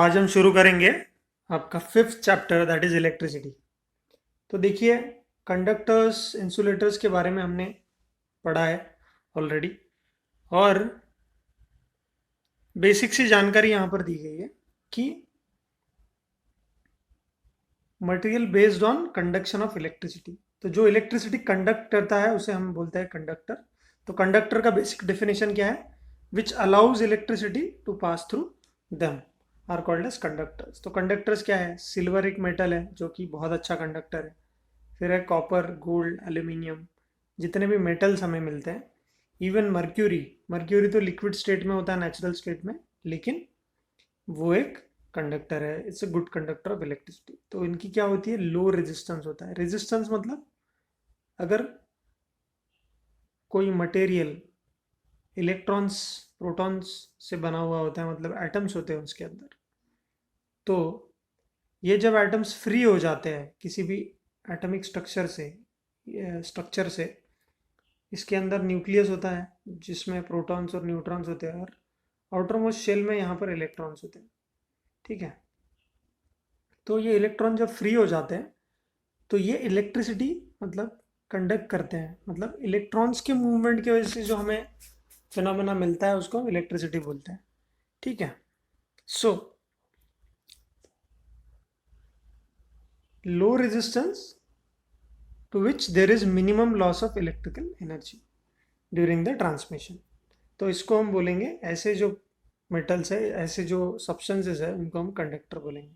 आज हम शुरू करेंगे आपका 5th chapter that is electricity. तो देखिए, कंडक्टर्स इंसुलेटर्स के बारे में हमने पढ़ा है ऑलरेडी, और बेसिक सी जानकारी यहाँ पर दी गई है कि material based on conduction of electricity. तो जो इलेक्ट्रिसिटी कंडक्ट करता है उसे हम बोलते हैं कंडक्टर। तो कंडक्टर का बेसिक डेफिनेशन क्या है? Which allows electricity to pass through them are called as conductors. तो कंडक्टर्स क्या है? सिल्वर एक मेटल है जो कि बहुत अच्छा कंडक्टर है। फिर है कॉपर, गोल्ड, एल्यूमिनियम, जितने भी मेटल्स हमें मिलते हैं। इवन मर्क्यूरी, मर्क्यूरी तो लिक्विड स्टेट में होता है, नेचुरल स्टेट में, लेकिन वो एक कंडक्टर है। It's a good conductor of electricity. तो इनकी क्या होती है? लो रेजिस्टेंस होता है। रेजिस्टेंस मतलब अगर कोई मटेरियल इलेक्ट्रॉन्स प्रोटॉन्स से बना हुआ होता है, मतलब एटम्स होते हैं उसके अंदर, तो ये जब एटम्स फ्री हो जाते हैं किसी भी एटॉमिक स्ट्रक्चर से, इसके अंदर न्यूक्लियस होता है जिसमें प्रोटॉन्स और न्यूट्रॉन्स होते हैं, और आउटर मोस्ट शेल में यहाँ पर इलेक्ट्रॉन्स होते हैं। ठीक है, तो ये इलेक्ट्रॉन जब फ्री हो जाते हैं तो ये इलेक्ट्रिसिटी मतलब कंडक्ट करते हैं। मतलब इलेक्ट्रॉन्स के मूवमेंट की वजह से जो हमें फिनोमेना मिलता है उसको हम इलेक्ट्रिसिटी बोलते हैं। ठीक है, so low resistance to which there is minimum loss of electrical energy during the transmission. तो इसको हम बोलेंगे, ऐसे जो मेटल्स है, ऐसे जो सब्सटेंसेस है, उनको हम कंडक्टर बोलेंगे।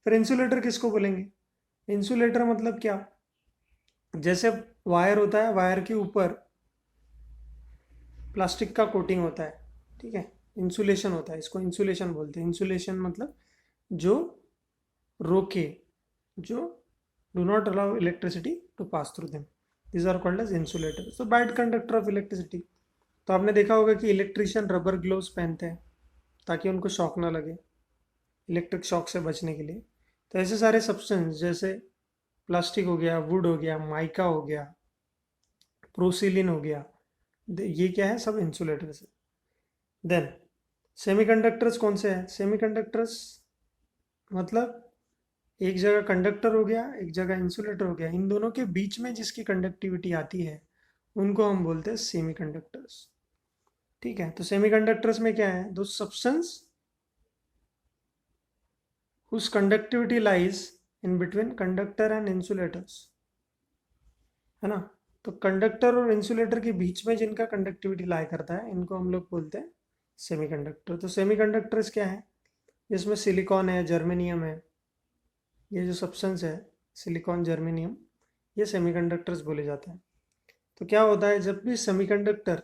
फिर इंसुलेटर किसको बोलेंगे? इंसुलेटर मतलब क्या? जैसे वायर होता है, वायर के ऊपर प्लास्टिक का कोटिंग होता है, ठीक है, इंसुलेशन होता है, इसको इंसुलेशन बोलते हैं। इंसुलेशन मतलब जो रोके, जो do not allow electricity to pass through them, this are called as insulator. So bad conductor of electricity. तो आपने देखा होगा कि इलेक्ट्रिशियन रबर ग्लोव्स पहनते हैं ताकि उनको शॉक ना लगे, इलेक्ट्रिक शॉक से बचने के लिए। तो ऐसे सारे सब्सटेंस जैसे प्लास्टिक हो गया, वुड हो गया, माइका हो गया, प्रोसिलिन हो गया, ये क्या है? सब इंसुलेटर्स है। देन सेमीकंडक्टर्स कौन से हैं? सेमीकंडक्टर्स मतलब एक जगह कंडक्टर हो गया, एक जगह इंसुलेटर हो गया, इन दोनों के बीच में जिसकी कंडक्टिविटी आती है उनको हम बोलते हैं सेमीकंडक्टर्स। ठीक है, तो सेमीकंडक्टर्स में क्या है? दो substance whose conductivity lies in between conductor and insulators, है ना? तो कंडक्टर और इंसुलेटर के बीच में जिनका कंडक्टिविटी लाई करता है, इनको हम लोग बोलते हैं सेमीकंडक्टर। तो सेमीकंडक्टर्स क्या है? इसमें सिलिकॉन है, जर्मेनियम है, ये जो सब्सटेंस है सिलिकॉन, जर्मेनियम, ये सेमीकंडक्टर्स बोले जाते हैं। तो क्या होता है, जब भी सेमीकंडक्टर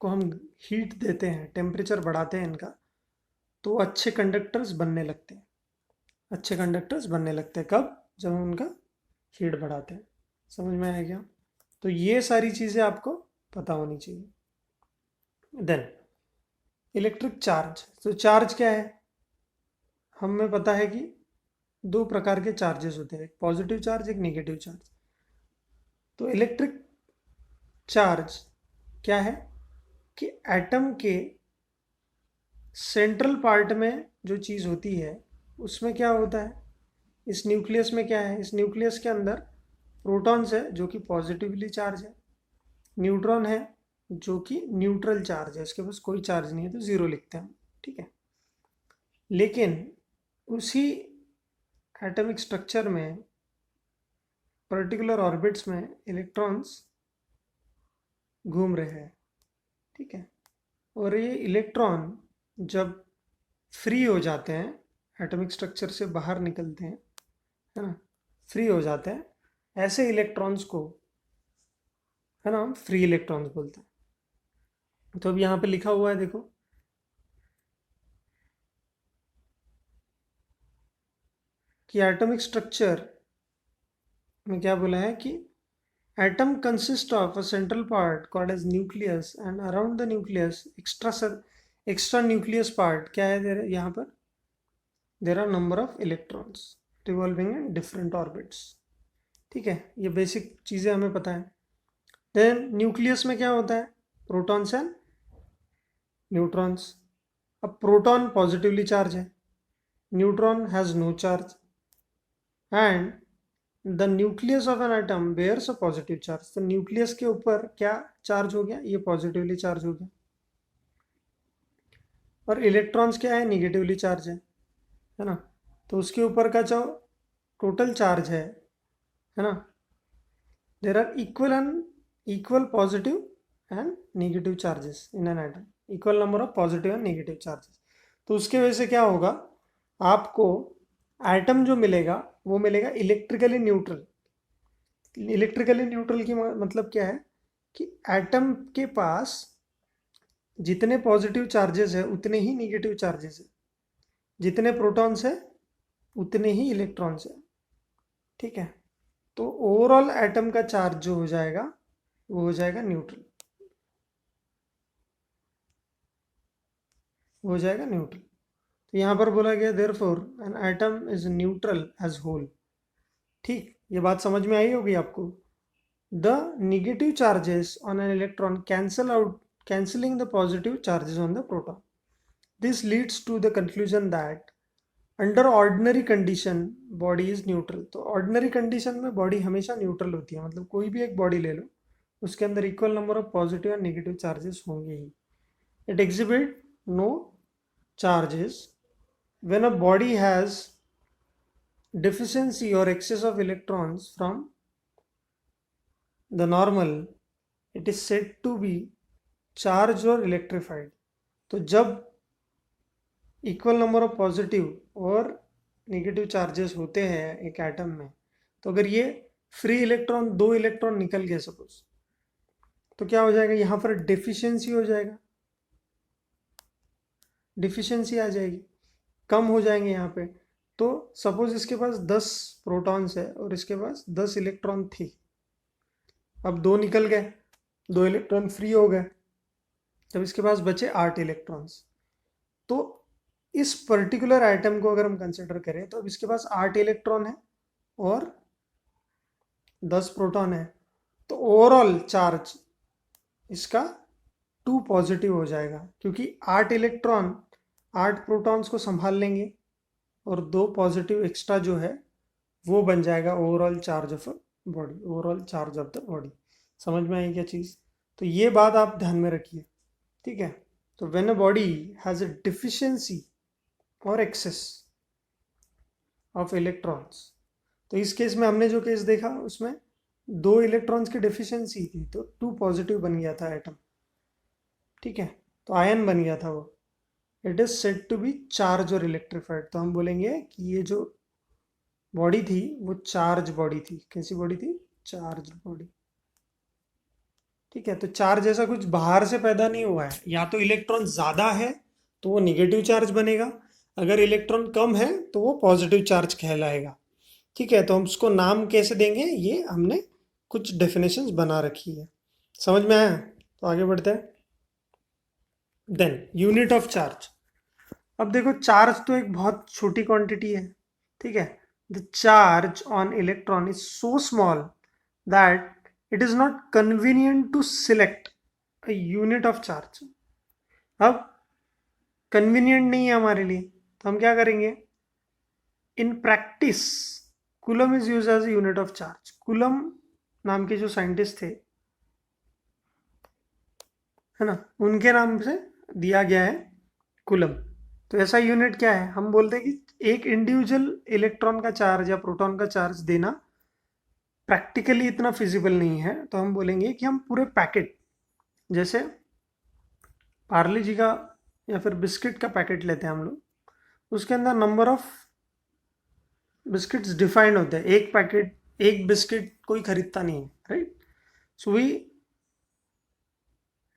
को हम हीट देते हैं, टेम्परेचर बढ़ाते हैं इनका, तो अच्छे कंडक्टर्स बनने लगते हैं। अच्छे कंडक्टर्स बनने लगते हैं कब? जब हम उनका हीट बढ़ाते हैं। समझ में आया क्या? तो ये सारी चीज़ें आपको पता होनी चाहिए। Then electric charge. तो चार्ज क्या है? हमें पता है कि दो प्रकार के चार्जेस होते हैं, एक पॉजिटिव चार्ज, एक नेगेटिव चार्ज। तो इलेक्ट्रिक चार्ज क्या है कि एटम के सेंट्रल पार्ट में जो चीज़ होती है उसमें क्या होता है? इस न्यूक्लियस में क्या है? इस न्यूक्लियस के अंदर प्रोटॉन्स है जो कि पॉजिटिवली चार्ज है, न्यूट्रॉन है जो कि न्यूट्रल चार्ज है, इसके पास कोई चार्ज नहीं है, तो ज़ीरो लिखते हैं हम। ठीक है, लेकिन उसी एटॉमिक स्ट्रक्चर में पर्टिकुलर ऑर्बिट्स में इलेक्ट्रॉन्स घूम रहे हैं। ठीक है, और ये इलेक्ट्रॉन जब फ्री हो जाते हैं, एटॉमिक स्ट्रक्चर से बाहर निकलते हैं, है ना, फ्री हो जाते हैं, ऐसे इलेक्ट्रॉन्स को, है ना, हम फ्री इलेक्ट्रॉन्स बोलते हैं। तो अब यहाँ पे लिखा हुआ है, देखो, कि एटॉमिक स्ट्रक्चर में क्या बोला है कि atom consist of a central part called as nucleus, and around the nucleus extra nucleus part क्या है यहाँ पर? There are number of electrons revolving in different orbits. ठीक है, ये बेसिक चीज़ें हमें पता है। देन न्यूक्लियस में क्या होता है? Protons and neutrons. अब प्रोटॉन पॉजिटिवली चार्ज है, neutron has no charge, and the nucleus of an atom bears a positive charge. तो न्यूक्लियस के ऊपर क्या चार्ज हो गया, ये पॉजिटिवली चार्ज हो गया, और इलेक्ट्रॉन्स क्या है, निगेटिवली चार्ज है ना। तो उसके ऊपर का जो टोटल चार्ज है ना, there are equal positive and negative charges in an atom, equal number of positive and negative charges. तो उसके वजह से क्या होगा, आपको एटम जो मिलेगा वो मिलेगा इलेक्ट्रिकली न्यूट्रल। इलेक्ट्रिकली न्यूट्रल की मतलब क्या है कि एटम के पास जितने पॉजिटिव चार्जेस है उतने ही नेगेटिव चार्जेस है, जितने प्रोटॉन्स है उतने ही इलेक्ट्रॉन्स है, ठीक है। तो ओवरऑल एटम का चार्ज जो हो जाएगा वो हो जाएगा न्यूट्रल, हो जाएगा न्यूट्रल। तो यहाँ पर बोला गया therefore an atom is neutral as whole. ठीक, ये बात समझ में आई होगी आपको। The negative charges on an electron cancel out, cancelling the positive charges on the proton. This leads to the conclusion that under ordinary condition body is neutral। तो ordinary condition में बॉडी हमेशा न्यूट्रल होती है, मतलब कोई भी एक body ले लो उसके अंदर equal number of positive and negative charges होंगे ही। It exhibit no charges when a body has deficiency or excess of electrons from the normal, it is said to be charged or electrified। तो जब equal number of positive और negative charges होते हैं एक atom में, तो अगर ये फ्री इलेक्ट्रॉन, 2 इलेक्ट्रॉन निकल गए सपोज, तो क्या हो जाएगा, यहाँ पर डिफिशियंसी हो जाएगा, डिफिशियंसी आ जाएगी, कम हो जाएंगे यहाँ पे। तो सपोज इसके पास 10 प्रोटॉन्स है और इसके पास 10 इलेक्ट्रॉन थी, अब 2 निकल गए, 2 इलेक्ट्रॉन फ्री हो गए, जब इसके पास बचे 8 इलेक्ट्रॉन्स। तो इस पर्टिकुलर आइटम को अगर हम कंसिडर करें तो अब इसके पास 8 इलेक्ट्रॉन है और 10 प्रोटॉन है, तो ओवरऑल चार्ज इसका 2 पॉजिटिव हो जाएगा, क्योंकि 8 इलेक्ट्रॉन 8 प्रोटॉन्स को संभाल लेंगे और 2 पॉजिटिव एक्स्ट्रा जो है वो बन जाएगा overall charge of body, overall charge of the body. समझ में आई क्या चीज़? तो ये बात आप ध्यान में रखिए, ठीक है। तो when a body has a deficiency और एक्सेस ऑफ इलेक्ट्रॉन्स, तो इस केस में हमने जो केस देखा उसमें 2 इलेक्ट्रॉन्स की डिफिशियंसी थी तो 2 पॉजिटिव बन गया था एटम, ठीक है, तो आयन बन गया था वो। It is said to be charge और इलेक्ट्रिफाइड। तो हम बोलेंगे कि ये जो बॉडी थी वो चार्ज बॉडी थी। कैसी बॉडी थी? चार्ज बॉडी, ठीक है। तो चार्ज ऐसा कुछ बाहर से पैदा नहीं हुआ है, या तो इलेक्ट्रॉन ज़्यादा है तो वो निगेटिव चार्ज बनेगा, अगर इलेक्ट्रॉन कम है तो वो पॉजिटिव चार्ज कहलाएगा, ठीक है। तो हम उसको नाम कैसे देंगे, ये हमने कुछ डेफिनेशंस बना रखी है। समझ में आया? तो आगे बढ़ते हैं। Then unit of charge. अब देखो, चार्ज तो एक बहुत छोटी क्वांटिटी है, ठीक है। The charge on electron is so small that it is not convenient to select a unit of charge. अब कन्वीनियंट नहीं है हमारे लिए, तो हम क्या करेंगे, in practice coulomb is use as unit of charge. Coulomb नाम के जो साइंटिस्ट थे, है ना, उनके नाम से दिया गया है कूलम। तो ऐसा यूनिट क्या है, हम बोलते हैं कि एक इंडिविजुअल इलेक्ट्रॉन का चार्ज या प्रोटॉन का चार्ज देना प्रैक्टिकली इतना फिजिबल नहीं है, तो हम बोलेंगे कि हम पूरे पैकेट, जैसे पार्ले जी का या फिर बिस्किट का पैकेट लेते हैं हम लोग, उसके अंदर नंबर ऑफ बिस्किट्स डिफाइंड होते हैं। एक पैकेट, एक बिस्किट कोई खरीदता नहीं है, right. So we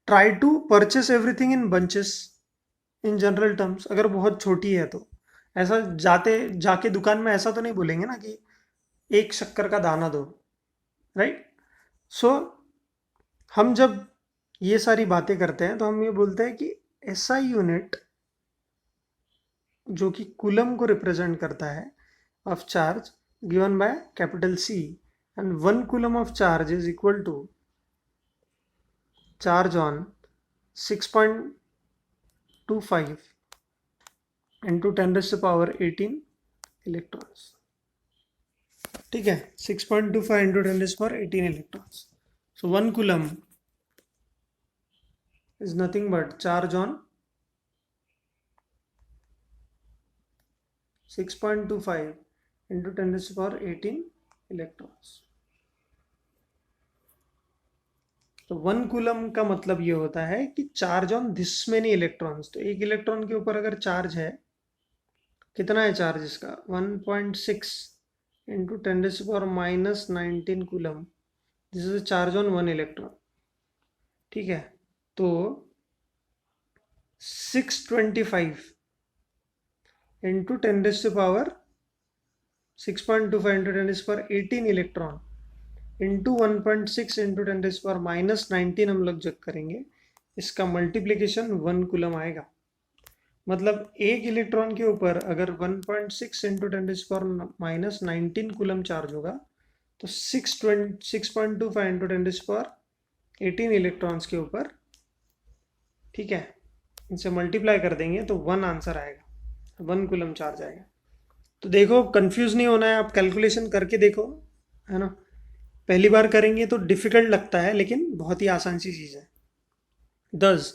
try to purchase everything in bunches in general terms. अगर बहुत छोटी है तो ऐसा जाके दुकान में ऐसा तो नहीं बोलेंगे ना कि एक शक्कर का दाना दो, राइट। सो हम जब ये सारी बातें करते हैं तो हम ये बोलते हैं कि ऐसा यूनिट जो कि कूलम को रिप्रेजेंट करता है of charge given by capital C, and 1 coulomb of charge is equal to charge on 6.25 into 10⁻18 electrons. ठीक है, 6.25 into 10⁻18 electrons. So 1 coulomb is nothing but charge on 6.25 into 10⁻18 electrons। तो 1 coulomb का मतलब ये होता है कि charge on this many electrons. तो एक इलेक्ट्रॉन के ऊपर अगर चार्ज है, कितना है चार्ज इसका, 1.6 into 10⁻−19 coulomb. This is charge on 1 electron. ठीक है, तो 625 into 10⁻6.25 into 10⁻18 electron into 1.6 into 10⁻−19 हम लोग जब करेंगे, इसका मल्टीप्लिकेशन 1 कूलम आएगा। मतलब एक इलेक्ट्रॉन के ऊपर अगर 1.6 इंटू 10⁻−19 कूलम चार्ज होगा, तो 6.25 इंटू 10⁻18 इलेक्ट्रॉन्स के ऊपर, ठीक है, इनसे मल्टीप्लाई कर देंगे तो 1 आंसर आएगा, 1 कूलम चार्ज आएगा। तो देखो, कंफ्यूज नहीं होना है, आप कैलकुलेशन करके देखो, है ना। पहली बार करेंगे तो डिफिकल्ट लगता है, लेकिन बहुत ही आसान सी चीज़ है। Thus,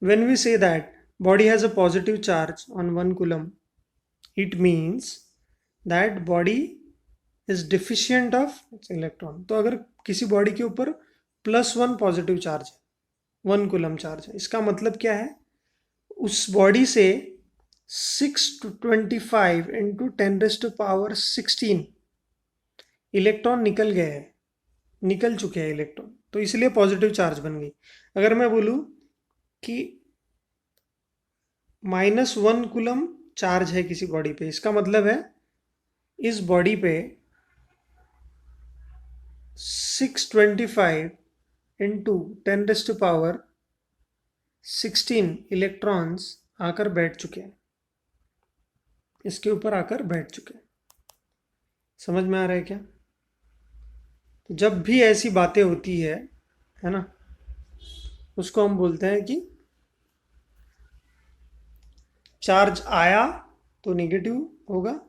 when we say that body has a positive charge on 1 coulomb, it means that body is deficient of its electron। तो अगर किसी बॉडी के ऊपर +1 पॉजिटिव चार्ज है, 1 कूलम चार्ज है, इसका मतलब क्या है, उस बॉडी से 625 इंटू 10⁻16 इलेक्ट्रॉन निकल गए हैं, निकल चुके हैं इलेक्ट्रॉन, तो इसलिए पॉजिटिव चार्ज बन गई। अगर मैं बोलूँ कि -1 कूलम चार्ज है किसी बॉडी पे, इसका मतलब है इस बॉडी पे 625 इंटू 10⁻16 इलेक्ट्रॉन्स आकर बैठ चुके हैं, इसके ऊपर आकर बैठ चुके हैं। समझ में आ रहा है क्या? तो जब भी ऐसी बातें होती है ना, उसको हम बोलते हैं कि चार्ज आया तो नेगेटिव होगा,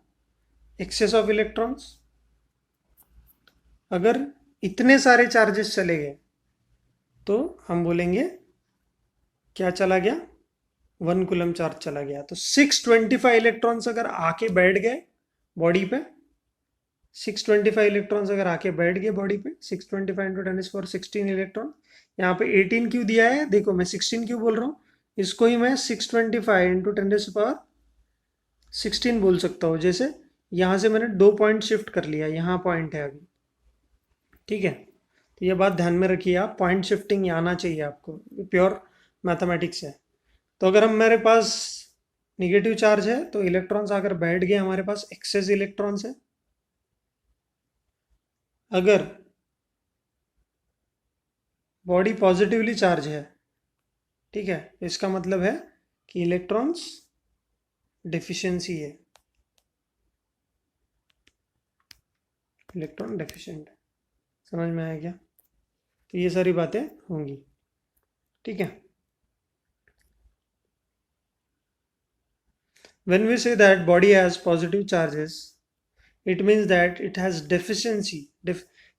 एक्सेस ऑफ इलेक्ट्रॉन्स। अगर इतने सारे चार्जेस चले गए तो हम बोलेंगे क्या चला गया, 1 कूलम चार्ज चला गया। तो 625 इलेक्ट्रॉन्स अगर आके बैठ गए बॉडी पे, 625 इलेक्ट्रॉन्स अगर आके बैठ गए बॉडी पे, 625 इंटू 10⁻16 इलेक्ट्रॉन, यहाँ पे 18 क्यों दिया है, देखो मैं 16 क्यों बोल रहा हूँ, इसको ही मैं 625 इंटू 10⁻16 बोल सकता हूँ। जैसे यहाँ से मैंने 2 पॉइंट शिफ्ट कर लिया, यहाँ पॉइंट है अभी, ठीक है। तो ये बात ध्यान में रखिए आप, पॉइंट शिफ्टिंग आना चाहिए आपको, प्योर मैथमेटिक्स है। तो अगर हम मेरे पास निगेटिव चार्ज है तो इलेक्ट्रॉन्स आकर बैठ गए, हमारे पास एक्सेस इलेक्ट्रॉन्स है। अगर बॉडी पॉजिटिवली चार्ज है, ठीक है, इसका मतलब है कि इलेक्ट्रॉन्स डेफिशिएंसी है, इलेक्ट्रॉन डेफिशिएंट है। समझ में आया क्या? तो ये सारी बातें होंगी, ठीक है। When we say that body has positive charges, it means that it has deficiency,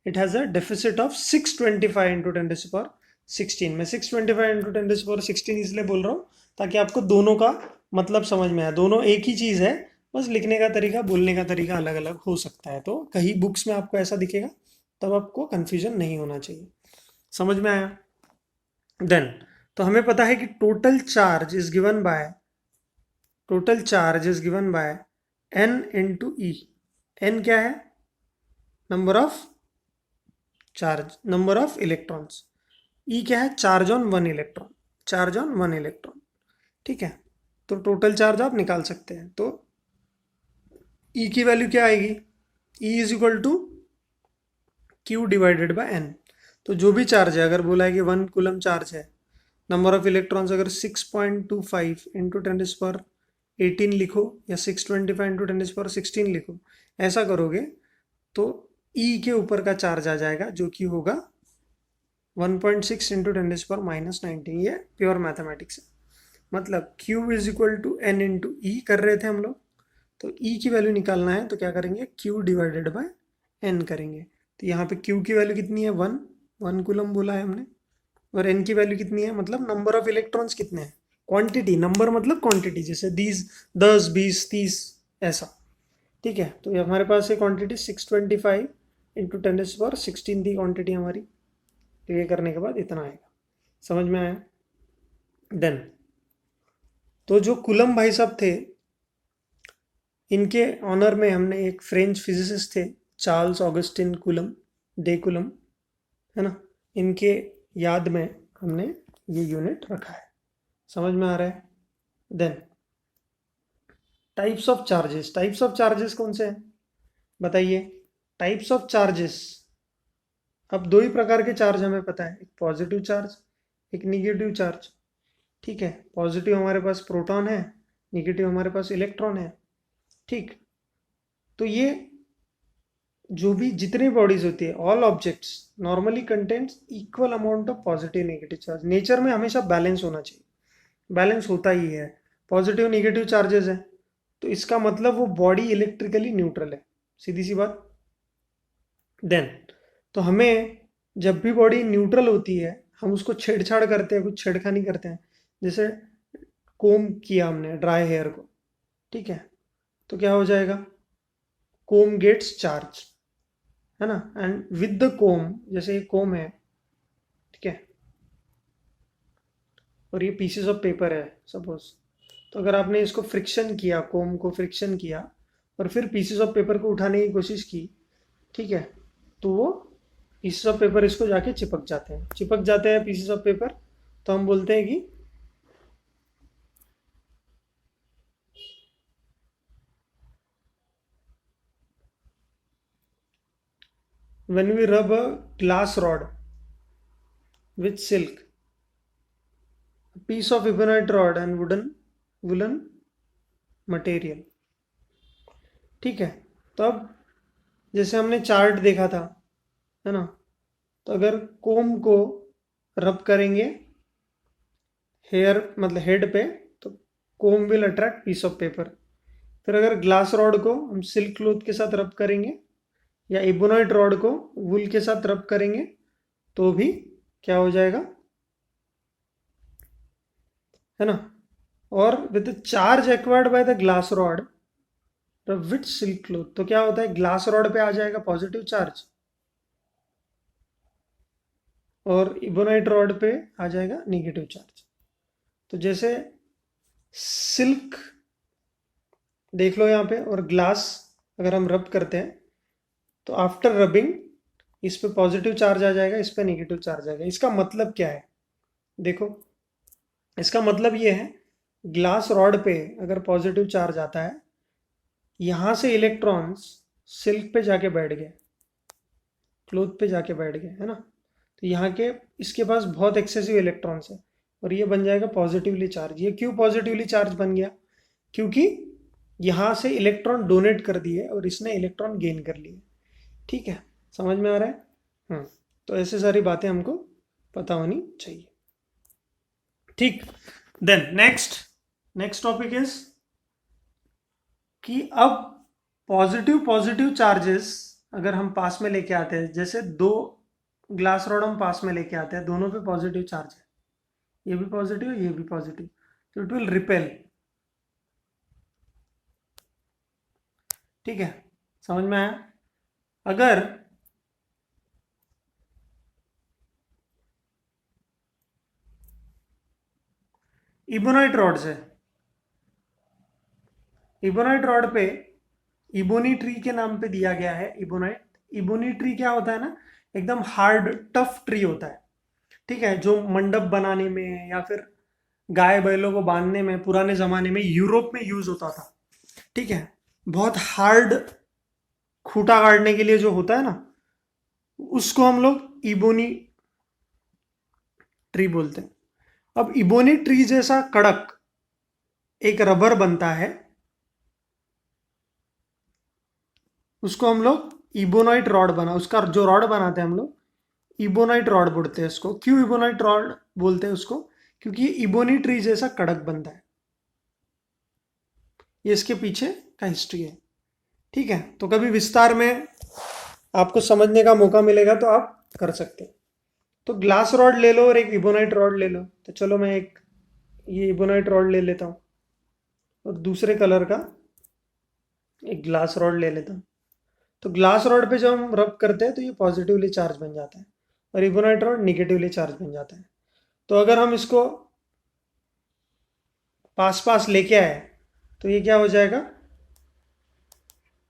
it has a deficit of 625 into 10⁻16। मैं 625 into 10⁻16 इसलिए बोल रहा हूँ ताकि आपको दोनों का मतलब समझ में आए। दोनों एक ही चीज़ है, बस लिखने का तरीका, बोलने का तरीका अलग अलग हो सकता है। तो कहीं बुक्स में आपको ऐसा दिखेगा, तब आपको कन्फ्यूजन नहीं होना चाहिए। समझ में आया? देन तो हमें पता है कि total charge is given by n into e. n क्या है? Number of charge, number of electrons. E क्या है? Charge on 1 electron, charge on 1 electron, ठीक है। तो टोटल चार्ज आप निकाल सकते हैं। तो ई की वैल्यू क्या आएगी? E is equal to q divided by n. तो जो भी चार्ज है, अगर बोला है कि 1 कूलम चार्ज है, नंबर ऑफ इलेक्ट्रॉन्स अगर 6.25 इंटू 10⁻18 लिखो या 625 इंटू 10⁻16 लिखो, ऐसा करोगे तो ई के ऊपर का चार्ज आ जाएगा, जो कि होगा 1.6 इंटू 10⁻19। ये प्योर मैथमेटिक्स है। मतलब Q is equal to N into e कर रहे थे हम लोग, तो E की वैल्यू निकालना है तो क्या करेंगे, Q डिवाइडेड बाय N करेंगे। तो यहाँ पे Q की वैल्यू कितनी है, 1 कूलम बोला है हमने, और N की वैल्यू कितनी है, मतलब नंबर ऑफ इलेक्ट्रॉन्स कितने हैं, क्वांटिटी, नंबर मतलब क्वांटिटी, जैसे 10 20 30 ऐसा। ठीक है, तो ये हमारे पास है क्वांटिटी 625 इंटू 10⁻16 थी क्वांटिटी हमारी। तो ये करने के बाद इतना आएगा, समझ में आया। देन तो जो कूलम भाई साहब थे, इनके ऑनर में हमने एक फ्रेंच फिजिसिस्ट थे, Charles Augustin coulomb day coulomb, है ना, इनके याद में हमने ये यूनिट रखा है, समझ में आ रहा है। Then types of charges, types of charges कौन से हैं बताइए। टाइप्स ऑफ चार्जेस, अब दो ही प्रकार के चार्ज हमें पता है, एक पॉजिटिव चार्ज, एक निगेटिव चार्ज। ठीक है, पॉजिटिव हमारे पास प्रोटॉन है, निगेटिव हमारे पास इलेक्ट्रॉन है। ठीक, तो ये जो भी जितनी बॉडीज होती है, all objects normally contains equal amount of positive negative charge. Nature में हमेशा बैलेंस होना चाहिए, बैलेंस होता ही है, पॉजिटिव नेगेटिव चार्जेस हैं, तो इसका मतलब वो बॉडी इलेक्ट्रिकली न्यूट्रल है, सीधी सी बात। देन तो हमें जब भी बॉडी न्यूट्रल होती है, हम उसको छेड़छाड़ करते हैं, कुछ छेड़खानी करते हैं, जैसे कोम किया हमने ड्राई हेयर को, ठीक है, तो क्या हो जाएगा, कोम गेट्स चार्ज, है ना, एंड विद द कोम, जैसे ये कोम है, ठीक है, और ये पीसेस ऑफ पेपर है सपोज, तो अगर आपने इसको फ्रिक्शन किया, कोम को फ्रिक्शन किया और फिर पीसेस ऑफ पेपर को उठाने की कोशिश की, ठीक है, तो वो पीसेस ऑफ पेपर इसको जाके चिपक जाते हैं, चिपक जाते हैं पीसेस ऑफ पेपर, तो हम बोलते हैं कि when we rub a glass rod with silk, a piece of ebonite rod and woolen material, ठीक है, तो अब जैसे हमने चार्ट देखा था, है ना, तो अगर कोम को रब करेंगे हेयर मतलब हेड पे, तो comb will attract piece of paper. फिर अगर ग्लास रॉड को हम सिल्क क्लोथ के साथ रब करेंगे, या एबोनाइट रॉड को वुल के साथ रब करेंगे, तो भी क्या हो जाएगा, है ना, और with charge acquired by the glass rod with silk cloth, तो क्या होता है, ग्लास रॉड पे आ जाएगा पॉजिटिव चार्ज और इबोनाइट रॉड पे आ जाएगा नेगेटिव चार्ज। तो जैसे सिल्क देख लो यहाँ पे, और ग्लास अगर हम रब करते हैं, तो आफ्टर रबिंग इस पे पॉजिटिव चार्ज आ जाएगा, इस पे नेगेटिव चार्ज आएगा। इसका मतलब क्या है, देखो, इसका मतलब ये है, ग्लास रॉड पे अगर पॉजिटिव चार्ज आता है, यहाँ से इलेक्ट्रॉन्स सिल्क पे जाके बैठ गए, क्लोथ पे जाके बैठ गए, है ना, तो यहाँ के इसके पास बहुत एक्सेसिव इलेक्ट्रॉन्स है, और ये बन जाएगा पॉजिटिवली चार्ज। ये क्यों पॉजिटिवली चार्ज बन गया, क्योंकि यहाँ से इलेक्ट्रॉन डोनेट कर दिए और इसने इलेक्ट्रॉन गेन कर लिए। ठीक है, समझ में आ रहा है। तो ऐसे सारी बातें हमको पता होनी चाहिए। ठीक, देन नेक्स्ट टॉपिक इज कि अब पॉजिटिव पॉजिटिव चार्जेस अगर हम पास में लेके आते हैं, जैसे दो ग्लास रॉड हम पास में लेके आते हैं, दोनों पे पॉजिटिव चार्ज है, ये भी पॉजिटिव है, ये भी पॉजिटिव, तो इट विल रिपेल। ठीक है, समझ में आया। अगर इबोनाइट रॉड से, इबोनाइट रॉड पे इबोनी ट्री के नाम पे दिया गया है इबोनाइट। इबोनी ट्री क्या होता है ना, एकदम हार्ड टफ ट्री होता है, ठीक है, जो मंडप बनाने में या फिर गाय बैलों को बांधने में पुराने जमाने में यूरोप में यूज होता था। ठीक है, बहुत हार्ड खूंटा गाड़ने के लिए जो होता है ना, उसको हम लोग इबोनी ट्री बोलते हैं। अब इबोनी ट्री जैसा कड़क एक रबर बनता है, उसको हम लोग इबोनाइट रॉड बना, उसका जो रॉड बनाते हैं हम लोग इबोनाइट रॉड बोलते हैं उसको। क्यों इबोनाइट रॉड बोलते हैं उसको, क्योंकि ये इबोनी ट्री जैसा कड़क बनता है। ये इसके पीछे का हिस्ट्री है। ठीक है, तो कभी विस्तार में आपको समझने का मौका मिलेगा तो आप कर सकते हैं। तो ग्लास रॉड ले लो और एक इबोनाइट रॉड ले लो। तो चलो मैं एक ये इबोनाइट रॉड ले लेता हूँ और दूसरे कलर का एक ग्लास रॉड ले लेता हूँ। तो ग्लास रॉड पे जब हम रब करते हैं तो ये पॉजिटिवली चार्ज बन जाता है और इबोनाइट रॉड निगेटिवली चार्ज बन जाता है। तो अगर हम इसको पास पास लेके आए तो ये क्या हो जाएगा,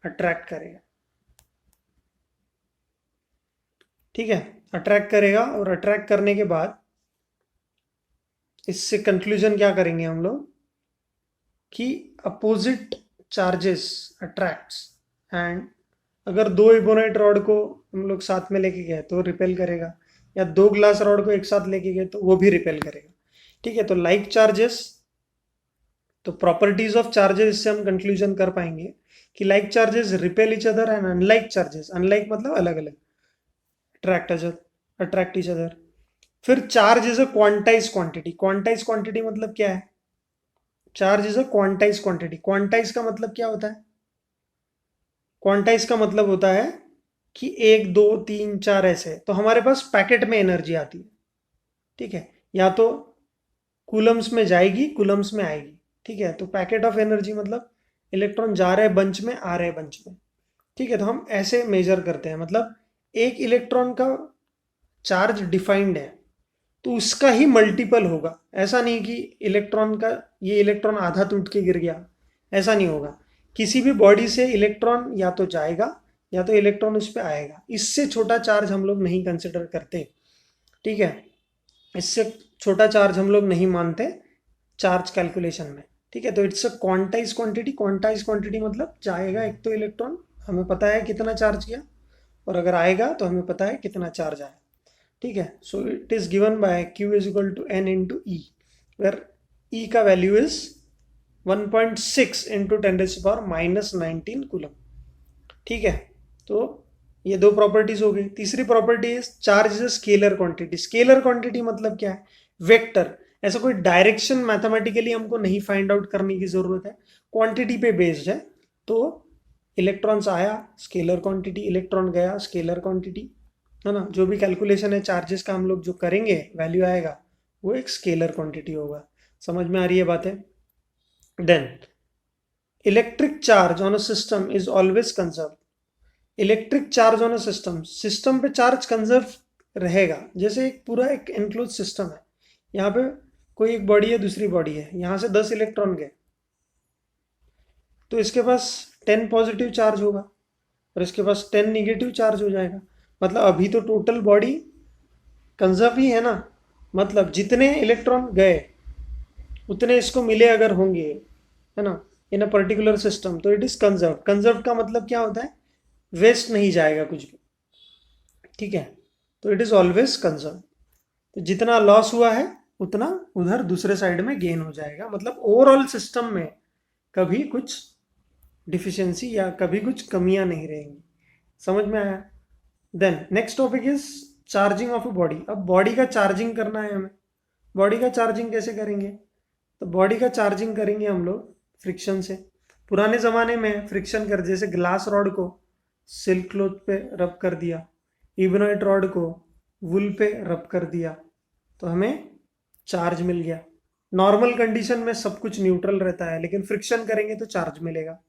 अट्रैक्ट करेगा। ठीक है, अट्रैक्ट करेगा और अट्रैक्ट करने के बाद इससे कंक्लूजन क्या करेंगे हम लोग कि अपोजिट चार्जेस अट्रैक्ट्स एंड अगर दो इबोनाइट रॉड को हम लोग साथ में लेके गए तो रिपेल करेगा, या दो ग्लास रॉड को एक साथ लेके गए तो वो भी रिपेल करेगा। ठीक है, तो लाइक चार्जेस, तो प्रॉपर्टीज ऑफ चार्जेस इससे हम कंक्लूजन कर पाएंगे कि like charges repel each other and unlike charges, unlike मतलब अलग अलग, अट्रैक्ट इच अदर। फिर charge is a quantize quantity. Quantize quantity मतलब क्या है? Charge is a quantize quantity. Quantize का मतलब क्या होता है? क्वांटाइज का मतलब होता है कि एक दो तीन चार ऐसे, तो हमारे पास पैकेट में एनर्जी आती है। ठीक है, या तो कूलम्स में जाएगी, कूलम्स में आएगी। ठीक है, तो पैकेट ऑफ एनर्जी मतलब इलेक्ट्रॉन जा रहे बंच में, आ रहे बंच में। ठीक है, तो हम ऐसे मेजर करते हैं, मतलब एक इलेक्ट्रॉन का चार्ज डिफाइंड है तो उसका ही मल्टीपल होगा। ऐसा नहीं कि इलेक्ट्रॉन का, ये इलेक्ट्रॉन आधा टूट के गिर गया, ऐसा नहीं होगा। किसी भी बॉडी से इलेक्ट्रॉन या तो जाएगा या तो इलेक्ट्रॉन उस पर आएगा। इससे छोटा चार्ज हम लोग नहीं कंसिडर करते। ठीक है, इससे छोटा चार्ज हम लोग नहीं मानते चार्ज कैलकुलेशन में। ठीक है, तो it's a quantize quantity. Quantize quantity मतलब जाएगा एक तो इलेक्ट्रॉन, हमें पता है कितना चार्ज किया, और अगर आएगा तो हमें पता है कितना चार्ज आया। ठीक है, so it is given by Q is equal to N into e, where e का वैल्यू इज 1.6 इंटू 10⁻⁻19 कूलम। ठीक है, तो ये दो प्रॉपर्टीज हो गई। तीसरी property is charge is scalar quantity. Scalar quantity मतलब क्या है? वेक्टर। ऐसा कोई डायरेक्शन मैथमेटिकली हमको नहीं फाइंड आउट करने की जरूरत है, क्वांटिटी पे बेस्ड है। तो इलेक्ट्रॉन्स आया स्केलर क्वांटिटी, इलेक्ट्रॉन गया स्केलर क्वांटिटी, है ना। जो भी कैलकुलेशन है चार्जेस का हम लोग जो करेंगे, वैल्यू आएगा वो एक स्केलर क्वांटिटी होगा। समझ में आ रही है बातें? Then electric charge on a system is always conserve. Electric charge on a system, system पे चार्ज कंजर्व रहेगा। जैसे एक पूरा एक एनक्लोज सिस्टम है, यहाँ पे कोई एक बॉडी है, दूसरी बॉडी है, यहाँ से 10 इलेक्ट्रॉन गए तो इसके पास 10 पॉजिटिव चार्ज होगा और इसके पास 10 निगेटिव चार्ज हो जाएगा। मतलब अभी तो टोटल बॉडी कंजर्व ही है ना, मतलब जितने इलेक्ट्रॉन गए उतने इसको मिले अगर होंगे, है ना, इन अ पर्टिकुलर सिस्टम, तो इट इज कंजर्व। कंजर्व का मतलब क्या होता है? वेस्ट नहीं जाएगा कुछ भी। ठीक है, तो इट इज ऑलवेज कंजर्व। तो जितना लॉस हुआ है उतना उधर दूसरे साइड में गेन हो जाएगा। मतलब ओवरऑल सिस्टम में कभी कुछ डिफिशियंसी या कभी कुछ कमियां नहीं रहेंगी। समझ में आया? Then next topic is charging of a body. अब बॉडी का चार्जिंग करना है हमें। बॉडी का चार्जिंग कैसे करेंगे? तो बॉडी का चार्जिंग करेंगे हम लोग फ्रिक्शन से। पुराने ज़माने में फ्रिक्शन कर, जैसे ग्लास रॉड को सिल्क क्लॉथ पे रब कर दिया, इबोनाइट रॉड को वुल पे रब कर दिया, तो हमें चार्ज मिल गया। नॉर्मल कंडीशन में सब कुछ न्यूट्रल रहता है, लेकिन फ्रिक्शन करेंगे तो चार्ज मिलेगा।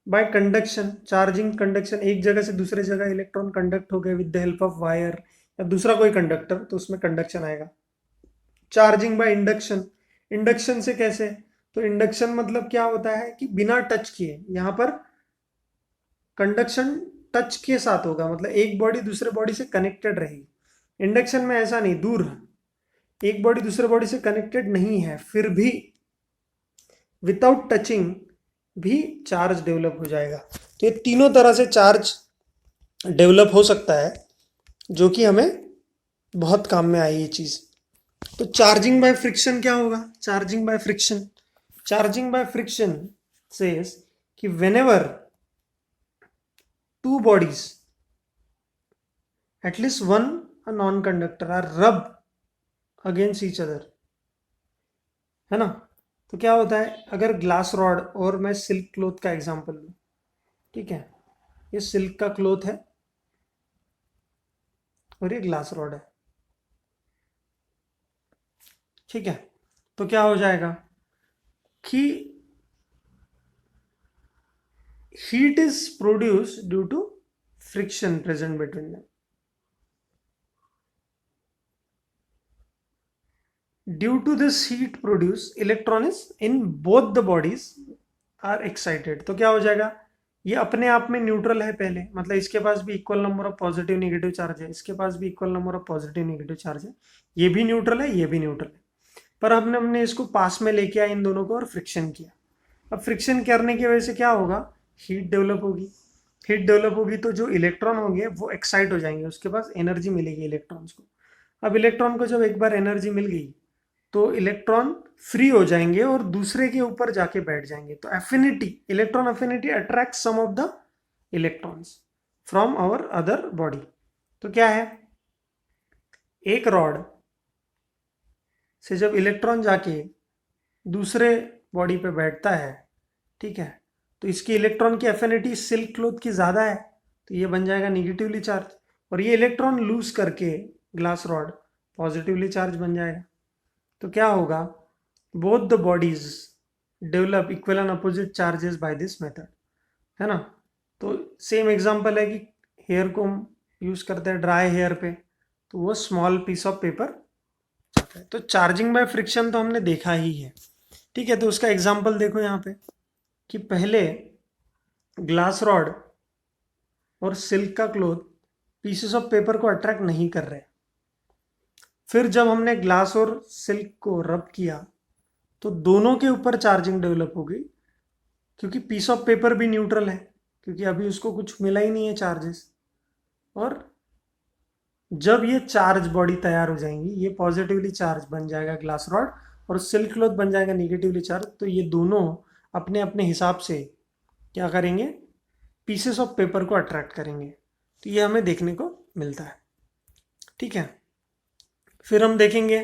बाय कंडक्शन, चार्जिंग कंडक्शन, एक जगह से दूसरे जगह इलेक्ट्रॉन कंडक्ट हो गए with the help of wire या दूसरा कोई कंडक्टर, तो उसमें कंडक्शन आएगा। चार्जिंग बाय इंडक्शन, इंडक्शन से कैसे? तो इंडक्शन मतलब क्या होता है कि बिना टच किए, यहाँ पर कंडक्शन टच के साथ होगा, मतलब एक बॉडी दूसरे बॉडी से कनेक्टेड रहेगी। इंडक्शन में ऐसा नहीं, दूर एक बॉडी दूसरे बॉडी से कनेक्टेड नहीं है, फिर भी विदाउट टचिंग भी चार्ज डेवलप हो जाएगा। तो ये तीनों तरह से चार्ज डेवलप हो सकता है, जो कि हमें बहुत काम में आई ये चीज़। तो चार्जिंग बाय फ्रिक्शन क्या होगा? Charging by friction, charging by friction says कि whenever two bodies, at least one a non-conductor, are rubbed against each other, है ना। तो क्या होता है, अगर ग्लास रॉड और मैं सिल्क क्लॉथ का एग्जांपल लूँ, ठीक है, ये सिल्क का क्लॉथ है और ये ग्लास रॉड है, ठीक है। तो क्या हो जाएगा कि heat is produced due to friction present between them. Due to this heat produced, electron is in both the bodies are excited. तो क्या हो जाएगा, ये अपने आप में न्यूट्रल है पहले, मतलब इसके पास भी equal number of positive negative charge है, इसके पास भी equal number of positive negative charge है, ये भी न्यूट्रल है, ये भी न्यूट्रल है। पर हमने इसको पास में लेके आया इन दोनों को और फ्रिक्शन किया। अब फ्रिक्शन करने की वजह से क्या होगा, हीट डेवलप होगी। हीट डेवलप होगी तो जो इलेक्ट्रॉन होंगे वो एक्साइट हो जाएंगे, उसके पास एनर्जी मिलेगी इलेक्ट्रॉन्स को। अब इलेक्ट्रॉन को जब एक बार एनर्जी मिल गई तो इलेक्ट्रॉन फ्री हो जाएंगे और दूसरे के ऊपर जाके बैठ जाएंगे। तो affinity, electron affinity attract some of the electrons from our other body. तो क्या है, एक रॉड से जब इलेक्ट्रॉन जाके दूसरे बॉडी पे बैठता है, ठीक है, तो इसकी इलेक्ट्रॉन की एफिनिटी सिल्क क्लॉथ की ज़्यादा है, तो ये बन जाएगा निगेटिवली चार्ज। और ये इलेक्ट्रॉन लूज करके ग्लास रॉड पॉजिटिवली चार्ज बन जाएगा। तो क्या होगा, both the bodies develop equal and opposite charges by this method, है ना। तो सेम एग्जांपल है कि हेयर को हम यूज़ करते हैं ड्राई हेयर पे, तो वो स्मॉल पीस ऑफ पेपर जाता है। तो चार्जिंग बाय फ्रिक्शन तो हमने देखा ही है, ठीक है। तो उसका एग्जांपल देखो यहाँ पे कि पहले ग्लास रॉड और सिल्क का क्लॉथ पीसेस ऑफ पेपर को अट्रैक्ट नहीं कर रहे। फिर जब हमने ग्लास और सिल्क को रब किया तो दोनों के ऊपर चार्जिंग डेवलप हो गई, क्योंकि पीस ऑफ पेपर भी न्यूट्रल है, क्योंकि अभी उसको कुछ मिला ही नहीं है चार्जेस। और जब ये चार्ज बॉडी तैयार हो जाएंगी, ये पॉजिटिवली चार्ज बन जाएगा ग्लास रॉड और सिल्क क्लॉथ बन जाएगा निगेटिवली चार्ज। तो ये दोनों अपने अपने हिसाब से क्या करेंगे, पीसेस ऑफ पेपर को अट्रैक्ट करेंगे। तो ये हमें देखने को मिलता है, ठीक है। फिर हम देखेंगे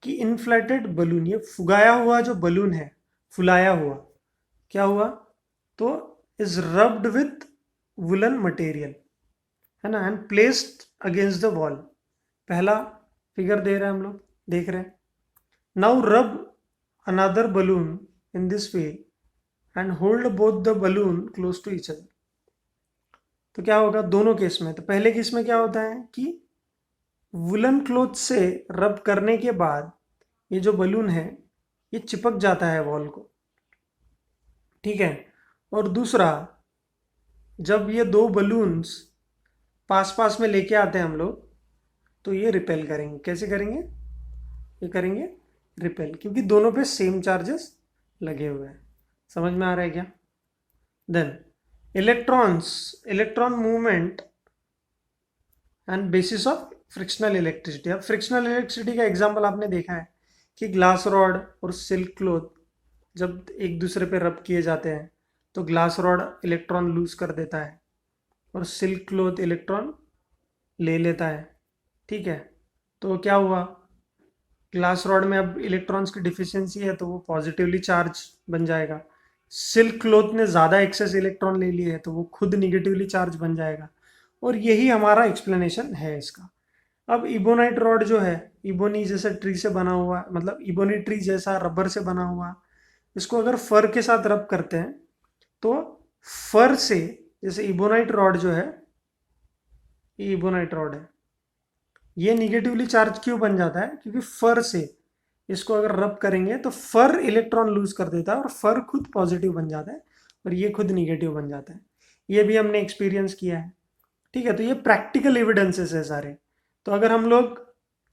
कि इन्फ्लेटेड बलून, ये फुगाया हुआ जो बलून है, फुलाया हुआ, क्या हुआ, तो is rubbed with woollen material, है ना, and placed against the wall. पहला फिगर दे रहे हैं हम लोग, देख रहे हैं। Now rub another balloon in this way and hold both the balloon close to each other. तो क्या होगा दोनों केस में, तो पहले केस में क्या होता है कि वुलन क्लॉथ से रब करने के बाद ये जो बलून है ये चिपक जाता है वॉल को, ठीक है। और दूसरा, जब ये दो बलून्स पास पास में लेके आते हैं हम लोग, तो ये रिपेल करेंगे। कैसे करेंगे, ये करेंगे रिपेल, क्योंकि दोनों पे सेम चार्जेस लगे हुए हैं। समझ में आ रहा है क्या। Then electron movement and basis of frictional electricity. अब फ्रिक्शनल इलेक्ट्रिसिटी का एग्जांपल आपने देखा है कि ग्लास रॉड और सिल्क क्लॉथ जब एक दूसरे पे रब किए जाते हैं तो ग्लास रॉड इलेक्ट्रॉन लूज कर देता है और सिल्क क्लॉथ इलेक्ट्रॉन ले लेता है, ठीक है। तो क्या हुआ, ग्लास रॉड में अब इलेक्ट्रॉन्स की डिफिशियंसी है तो वो पॉजिटिवली चार्ज बन जाएगा। सिल्क क्लॉथ ने ज़्यादा एक्सेस इलेक्ट्रॉन ले लिए है तो वो खुद निगेटिवली चार्ज बन जाएगा। और यही हमारा एक्सप्लेनेशन है इसका। अब इबोनाइट रॉड जो है, इबोनी जैसा ट्री से बना हुआ, मतलब इबोनी ट्री जैसा रबर से बना हुआ, इसको अगर फर के साथ रब करते हैं तो फर से, जैसे इबोनाइट रॉड जो है, ये इबोनाइट रॉड है, ये निगेटिवली चार्ज क्यों बन जाता है, क्योंकि फर से इसको अगर रब करेंगे तो फर इलेक्ट्रॉन लूज कर देता है और फर खुद पॉजिटिव बन जाता है और ये खुद निगेटिव बन जाता है। ये भी हमने एक्सपीरियंस किया है, ठीक है। तो ये प्रैक्टिकल एविडेंसेस है सारे। तो अगर हम लोग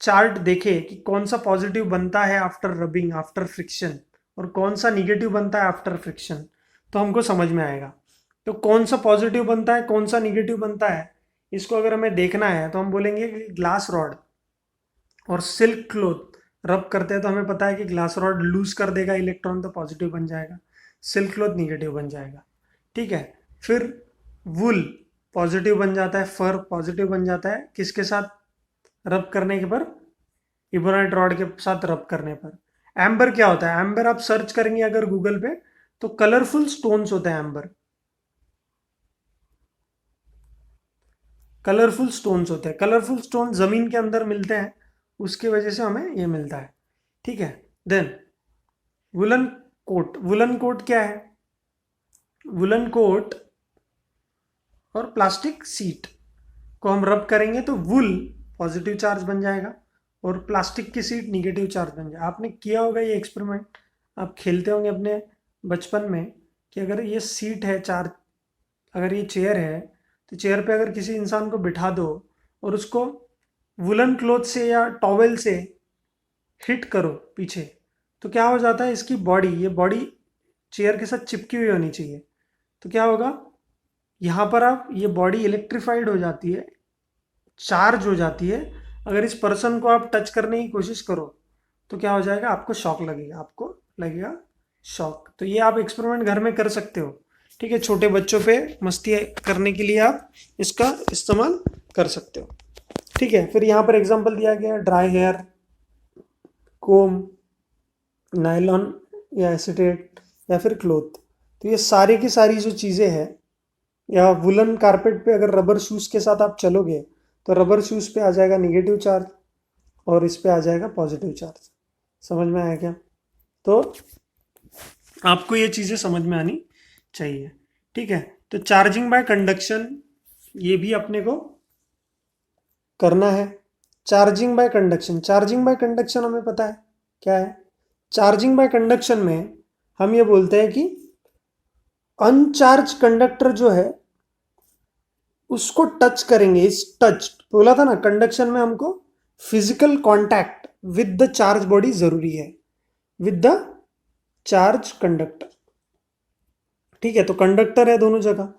चार्ट देखें कि कौन सा पॉजिटिव बनता है आफ्टर रबिंग, आफ्टर फ्रिक्शन, और कौन सा निगेटिव बनता है आफ्टर फ्रिक्शन, तो हमको समझ में आएगा। तो कौन सा पॉजिटिव बनता है, कौन सा निगेटिव बनता है, इसको अगर हमें देखना है तो हम बोलेंगे कि ग्लास रॉड और सिल्क क्लॉथ रब करते हैं तो हमें पता है कि ग्लास रॉड लूज कर देगा इलेक्ट्रॉन तो पॉजिटिव बन जाएगा, सिल्क क्लॉथ निगेटिव बन जाएगा, ठीक है। फिर वुल पॉजिटिव बन जाता है, फर पॉजिटिव बन जाता है, किसके साथ रब करने के पर, इबोनाइट रॉड के साथ रब करने पर। एम्बर क्या होता है? एम्बर आप सर्च करेंगे अगर गूगल पे तो कलरफुल स्टोन्स होते हैं एम्बर, कलरफुल स्टोन्स होते हैं। कलरफुल स्टोन जमीन के अंदर मिलते हैं, उसकी वजह से हमें ये मिलता है। ठीक है। Then woollen coat, woollen coat क्या है? वुलन कोट और प्लास्टिक सीट को हम रब करेंगे तो वुल पॉजिटिव चार्ज बन जाएगा और प्लास्टिक की सीट निगेटिव चार्ज बन जाएगा। आपने किया होगा ये एक्सपेरिमेंट, आप खेलते होंगे अपने बचपन में कि अगर ये सीट है चार्ज, अगर ये चेयर है तो चेयर पे अगर किसी इंसान को बिठा दो और उसको वुलन क्लॉथ से या टॉवेल से हिट करो पीछे, तो क्या हो जाता है? इसकी बॉडी, ये बॉडी चेयर के साथ चिपकी हुई होनी चाहिए। तो क्या होगा? यहाँ पर आप ये बॉडी इलेक्ट्रीफाइड हो जाती है, चार्ज हो जाती है। अगर इस पर्सन को आप टच करने की कोशिश करो तो क्या हो जाएगा? आपको शॉक लगेगा, आपको लगेगा शॉक। तो ये आप एक्सपेरिमेंट घर में कर सकते हो। ठीक है, छोटे बच्चों पे मस्ती करने के लिए आप इसका इस्तेमाल कर सकते हो। ठीक है, फिर यहाँ पर एग्जांपल दिया गया ड्राई हेयर, कोम, नायलॉन या एसीटेट या फिर क्लोथ। तो ये सारी की सारी जो चीज़ें हैं, या वुलन कारपेट पे अगर रबर शूज़ के साथ आप चलोगे तो रबर शूज़ पे आ जाएगा निगेटिव चार्ज और इस पे आ जाएगा पॉजिटिव चार्ज। समझ में आया क्या? तो आपको ये चीज़ें समझ में आनी चाहिए। ठीक है, तो चार्जिंग बाय कंडक्शन ये भी अपने को करना है। Charging by conduction, charging by conduction हमें पता है क्या है। चार्जिंग बाय कंडक्शन में हम ये बोलते हैं कि अनचार्ज कंडक्टर जो है उसको टच करेंगे। इस टच बोला था ना, कंडक्शन में हमको physical contact with the charge body जरूरी है, विद द चार्ज कंडक्टर। ठीक है, तो कंडक्टर है दोनों जगह।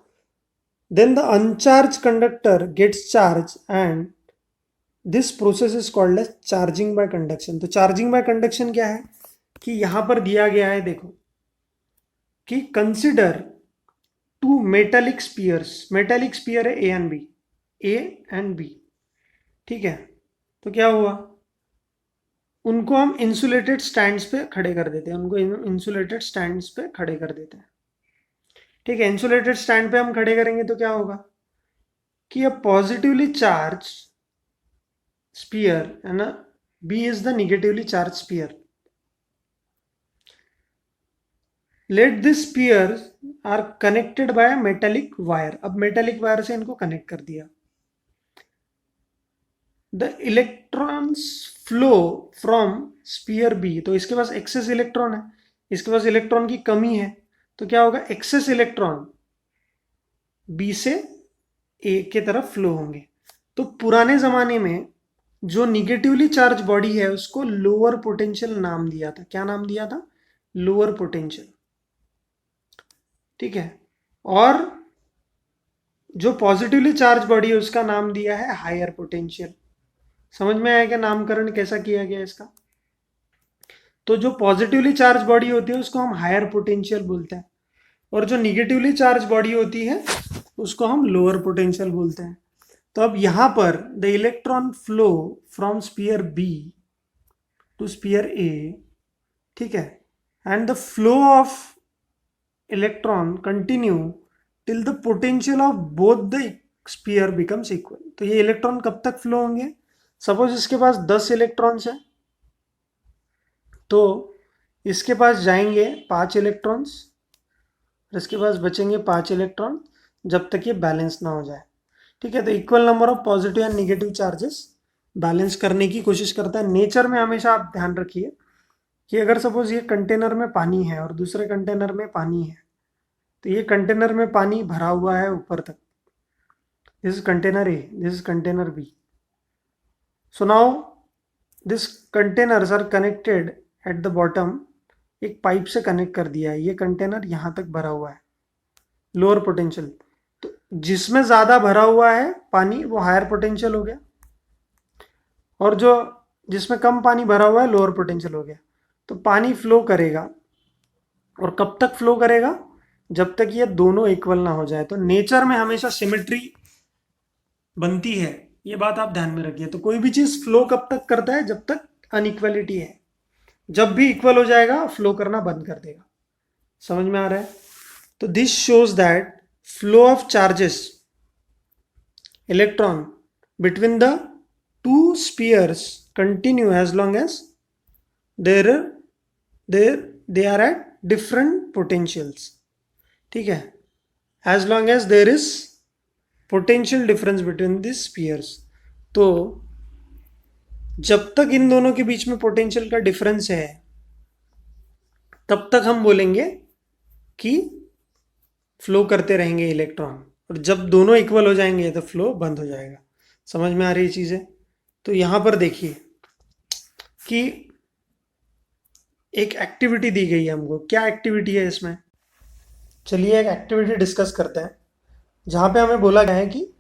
Then the uncharged conductor gets charge and this process is called as charging by conduction. तो चार्जिंग बाय कंडक्शन क्या है कि यहां पर दिया गया है, देखो कि consider two metallic spheres, metallic sphere है A and B, A and B. ठीक है, तो क्या हुआ? उनको हम इंसुलेटेड स्टैंड्स पे खड़े कर देते हैं, उनको इंसुलेटेड स्टैंड्स पे खड़े कर देते हैं। ठीक है, इंसुलेटेड स्टैंड पे हम खड़े करेंगे तो क्या होगा कि अ पॉजिटिवली चार्ज स्पीयर है ना, B is the negatively charge sphere. Let this sphere are connected by metallic wire. अब मेटेलिक वायर से इनको कनेक्ट कर दिया। The electrons flow from sphere B, तो इसके पास एक्सेस इलेक्ट्रॉन है, इसके पास इलेक्ट्रॉन की कमी है, तो क्या होगा? एक्सेस इलेक्ट्रॉन बी से ए के तरफ फ्लो होंगे। तो पुराने जमाने में जो निगेटिवली चार्ज बॉडी है उसको लोअर पोटेंशियल नाम दिया था। क्या नाम दिया था? Lower potential. ठीक है, और जो पॉजिटिवली चार्ज बॉडी है उसका नाम दिया है हायर पोटेंशियल। समझ में आया क्या नामकरण कैसा किया गया इसका? तो जो पॉजिटिवली चार्ज बॉडी होती है उसको हम हायर पोटेंशियल बोलते हैं, और जो निगेटिवली चार्ज बॉडी होती है उसको हम लोअर पोटेंशियल बोलते हैं। तो अब यहां पर the electron flow from sphere B to sphere A, ठीक है, and the flow of electron continue till the potential of both the sphere becomes equal. तो ये इलेक्ट्रॉन कब तक फ्लो होंगे? सपोज इसके पास 10 इलेक्ट्रॉन्स है तो इसके पास जाएंगे 5 इलेक्ट्रॉन्स और इसके पास बचेंगे 5 इलेक्ट्रॉन जब तक ये बैलेंस ना हो जाए। ठीक है, तो equal number of positive and negative charges balance करने की कोशिश करता है। नेचर में हमेशा आप ध्यान रखिए कि अगर सपोज ये कंटेनर में पानी है और दूसरे कंटेनर में पानी है, तो ये कंटेनर में पानी भरा हुआ है ऊपर तक, this is container A, this is container B. So now this containers are connected at the bottom, एक पाइप से कनेक्ट कर दिया है। ये कंटेनर यहाँ तक भरा हुआ है, लोअर पोटेंशियल। तो जिसमें ज़्यादा भरा हुआ है पानी वो हायर पोटेंशियल हो गया, और जो जिसमें कम पानी भरा हुआ है लोअर पोटेंशियल हो गया। तो पानी फ्लो करेगा, और कब तक फ्लो करेगा? जब तक ये दोनों इक्वल ना हो जाए। तो नेचर में हमेशा सिमेट्री बनती है, ये बात आप ध्यान में रखिए। तो कोई भी चीज़ फ्लो कब तक करता है? जब तक अनइक्वलिटी है। जब भी इक्वल हो जाएगा फ्लो करना बंद कर देगा। समझ में आ रहा है? तो this shows that flow of charges electron between the two spheres continue as long as there there they are at different potentials. ठीक है, as long as there is potential difference between these spheres. तो जब तक इन दोनों के बीच में potential का difference है तब तक हम बोलेंगे कि फ्लो करते रहेंगे इलेक्ट्रॉन, और जब दोनों इक्वल हो जाएंगे तो फ्लो बंद हो जाएगा। समझ में आ रही है चीज़ें? तो यहाँ पर देखिए कि एक एक्टिविटी दी गई है हमको। क्या एक्टिविटी है इसमें? चलिए एक एक्टिविटी डिस्कस करते हैं, जहाँ पे हमें बोला गया है कि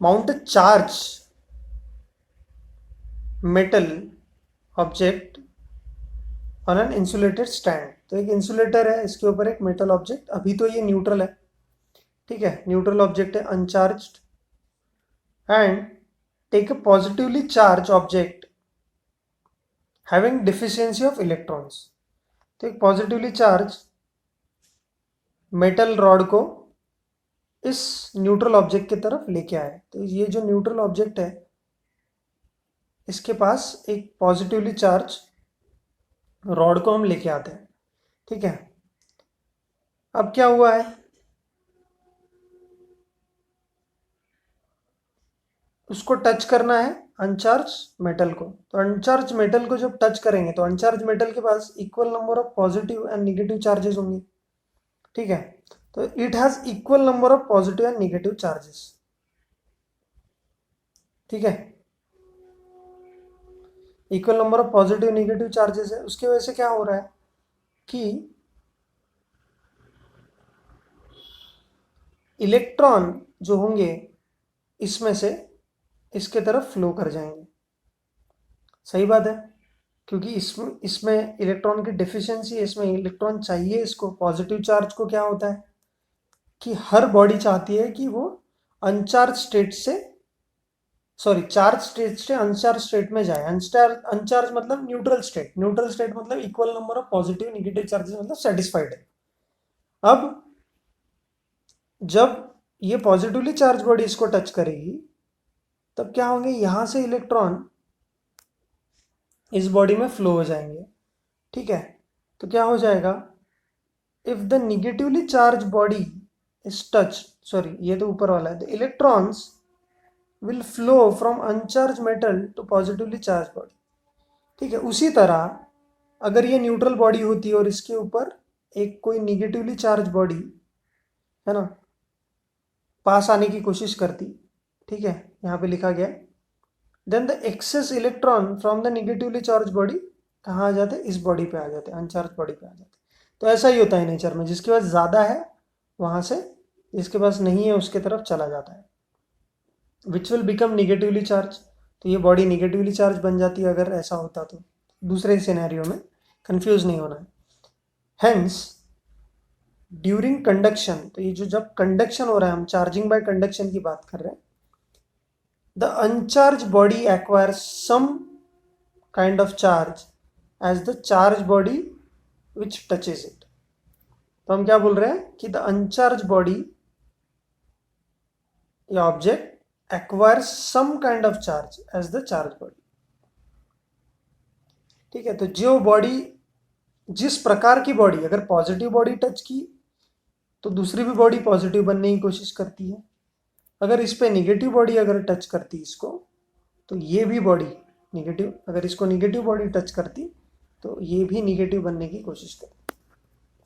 mount a charge metal object on an insulated stand. तो एक इंसुलेटर है, इसके ऊपर एक मेटल ऑब्जेक्ट, अभी तो ये न्यूट्रल है, ठीक है, न्यूट्रल ऑब्जेक्ट है, uncharged, and take a positively charge object having deficiency of electrons. तो एक पॉजिटिवली चार्ज मेटल रॉड को इस न्यूट्रल ऑब्जेक्ट की तरफ लेके आए। तो ये जो न्यूट्रल ऑब्जेक्ट है इसके पास एक पॉजिटिवली चार्ज रॉड को हम लेके आते हैं, ठीक है। अब क्या हुआ है, उसको टच करना है अनचार्ज मेटल को। तो अनचार्ज मेटल को जब टच करेंगे तो अनचार्ज मेटल के पास equal number of positive and negative charges होंगे, ठीक है। तो it has equal number of positive and negative charges, ठीक है, equal number of positive negative charges है। उसकी वजह से क्या हो रहा है कि इलेक्ट्रॉन जो होंगे इसमें से इसके तरफ फ्लो कर जाएंगे। सही बात है, क्योंकि इसमें इलेक्ट्रॉन की डिफिशियंसी है, इसमें इलेक्ट्रॉन चाहिए। इसको पॉजिटिव चार्ज को क्या होता है कि हर बॉडी चाहती है कि वो अनचार्ज स्टेट से, सॉरी, चार्ज स्टेट से अनचार्ज स्टेट में जाए। अनचार्ज मतलब न्यूट्रल स्टेट, न्यूट्रल स्टेट मतलब equal number of positive negative charges, मतलब सेटिस्फाइड है। अब जब ये पॉजिटिवली चार्ज बॉडी इसको टच करेगी तब क्या होंगे, यहां से इलेक्ट्रॉन इस बॉडी में फ्लो हो जाएंगे, ठीक है। तो क्या हो जाएगा, if the negatively charge body is touch, sorry ये तो ऊपर वाला है, the electrons will flow from uncharge metal to positively charge body, ठीक है। उसी तरह अगर ये न्यूट्रल बॉडी होती और इसके ऊपर एक कोई निगेटिवली चार्ज बॉडी है ना पास आने की कोशिश करती, ठीक है, यहाँ पे लिखा गया, then the excess electron from the negatively charge body कहाँ आ जाते, इस बॉडी पे आ जाते, अनचार्ज बॉडी पे आ जाते। तो ऐसा ही होता है नेचर में, जिसके पास ज़्यादा है वहाँ से जिसके पास नहीं है उसके तरफ चला जाता है, which will become negatively charge. तो ये बॉडी निगेटिवली चार्ज बन जाती है अगर ऐसा होता तो। दूसरे सिनेरियो में कंफ्यूज नहीं होना है। हेंस ड्यूरिंग कंडक्शन, तो ये जो जब कंडक्शन हो रहा है, हम चार्जिंग बाय कंडक्शन की बात कर रहे हैं, the uncharged body acquires some kind of charge as the charged body which touches it. तो हम क्या बोल रहे हैं कि the uncharged body या object acquires some kind of charge as the charged body, ठीक है। तो जो बॉडी, जिस प्रकार की बॉडी, अगर पॉजिटिव बॉडी टच की तो दूसरी भी बॉडी पॉजिटिव बनने की कोशिश करती है, अगर इस पे निगेटिव बॉडी अगर टच करती इसको तो ये भी बॉडी निगेटिव, अगर इसको निगेटिव बॉडी टच करती तो ये भी निगेटिव बनने की कोशिश करती।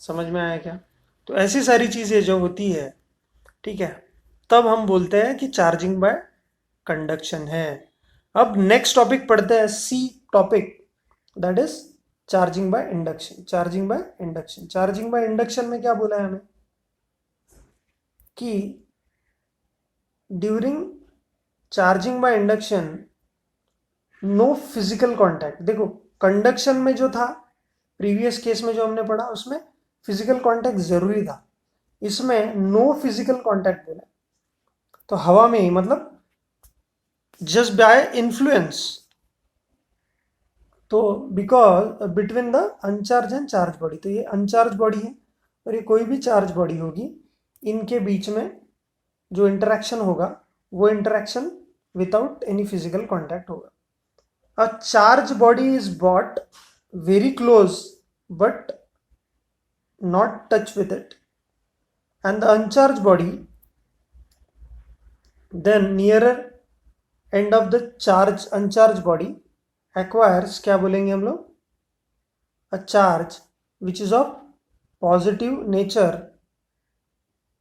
समझ में आया क्या? तो ऐसी सारी चीज़ें जो होती है, ठीक है, तब हम बोलते हैं कि चार्जिंग बाय कंडक्शन है। अब नेक्स्ट टॉपिक पढ़ते हैं, C topic, that is charging by induction. Charging by induction, charging by induction में क्या बोला है हमें कि during charging by induction no physical contact. देखो कंडक्शन में जो था, प्रीवियस केस में जो हमने पढ़ा उसमें फिजिकल कॉन्टैक्ट जरूरी था, इसमें नो फिजिकल कॉन्टैक्ट बोला। तो हवा में ही, मतलब जस्ट बाय इन्फ्लुएंस, तो because between the अनचार्ज and charge body, तो ये अनचार्ज बॉडी है और ये कोई भी चार्ज बॉडी होगी, इनके बीच में जो इंटरेक्शन होगा वो interaction without any physical contact होगा. A charge body is bought very close but not touch with it, and the uncharged body then nearer end of the charge uncharged body acquires, क्या बोलेंगे हम लोग, a charge which is of positive nature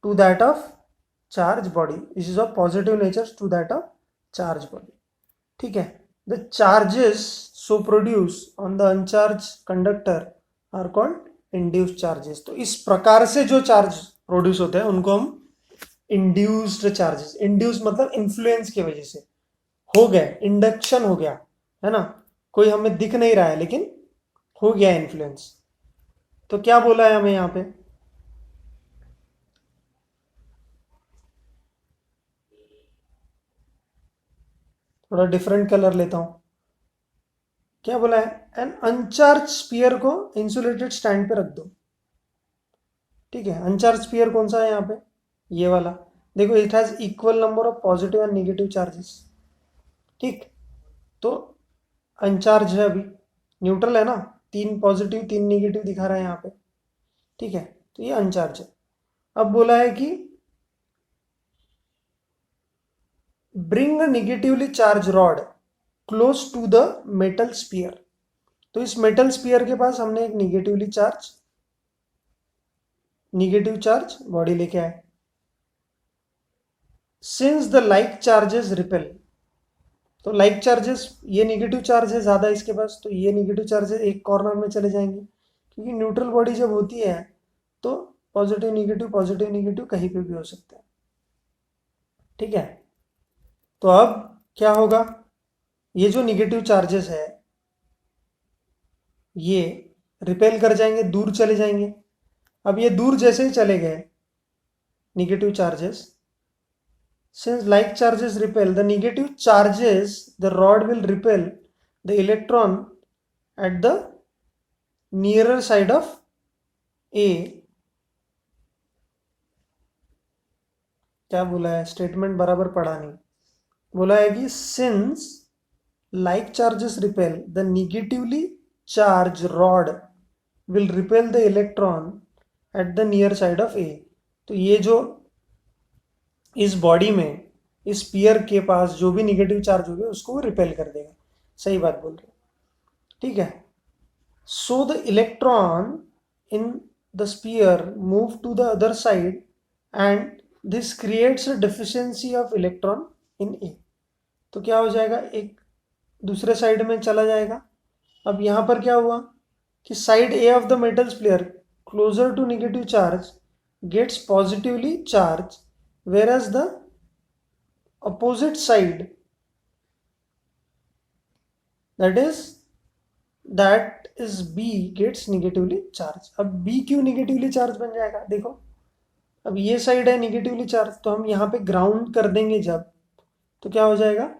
to that of charge body, which is of positive nature to that of charge body. ठीक है. The charges so produced on the uncharged conductor are called induced charges. तो इस प्रकार से जो charge produce होते हैं उनको हम इंड्यूस्ड चार्जेस, इंड्यूस मतलब इन्फ्लुएंस की वजह से हो गए, इंडक्शन हो गया है ना, कोई हमें दिख नहीं रहा है लेकिन हो गया इन्फ्लुएंस. तो क्या बोला है हमें यहाँ पे, थोड़ा डिफरेंट कलर लेता हूं. क्या बोला है, एन अनचार्ज स्फीयर को इंसुलेटेड स्टैंड पे रख दो. ठीक है. अनचार्ज स्फीयर कौन सा है यहाँ पे, ये वाला. देखो it has equal number of positive and negative charges. ठीक. तो अनचार्ज है, अभी न्यूट्रल है ना, 3 पॉजिटिव 3 नेगेटिव दिखा रहा है यहाँ पे. ठीक है. तो ये अनचार्ज है. अब बोला है कि bring a negatively charge rod close to the metal sphere. तो इस मेटल स्फीयर के पास हमने एक नेगेटिव चार्ज बॉडी लेके आए. Since the like charges repel, तो लाइक चार्जेस, ये नेगेटिव चार्ज है ज़्यादा इसके पास, तो ये नेगेटिव चार्जेस एक कॉर्नर में चले जाएंगे, क्योंकि न्यूट्रल बॉडी जब होती है तो पॉजिटिव नेगेटिव कहीं पे भी हो सकता है. ठीक है. तो अब क्या होगा, ये जो नेगेटिव चार्जेस है ये रिपेल कर जाएंगे, दूर चले जाएंगे. अब ये दूर जैसे ही चले गए negative charges, since like charges repel the negative charges, the rod will repel the electron at the nearer side of A. क्या बोला है, स्टेटमेंट बराबर पढ़ा नहीं. बोला है कि since like charges repel the negatively charged rod will repel the electron at the near side of A. तो ये जो इस बॉडी में इस स्फीयर के पास जो भी निगेटिव चार्ज होगा उसको वो रिपेल कर देगा. सही बात बोल रहे. ठीक है. So the electron in the sphere move to the other side and this creates a deficiency of electron in A. तो क्या हो जाएगा, एक दूसरे साइड में चला जाएगा. अब यहाँ पर क्या हुआ कि side A of the metal sphere closer to negative charge gets positively charge, whereas the opposite side, that is B, gets negatively charged. अब B क्यों नेगेटिवली चार्ज बन जाएगा, देखो अब ये साइड है नेगेटिवली चार्ज, तो हम यहाँ पे ग्राउंड कर देंगे जब, तो क्या हो जाएगा,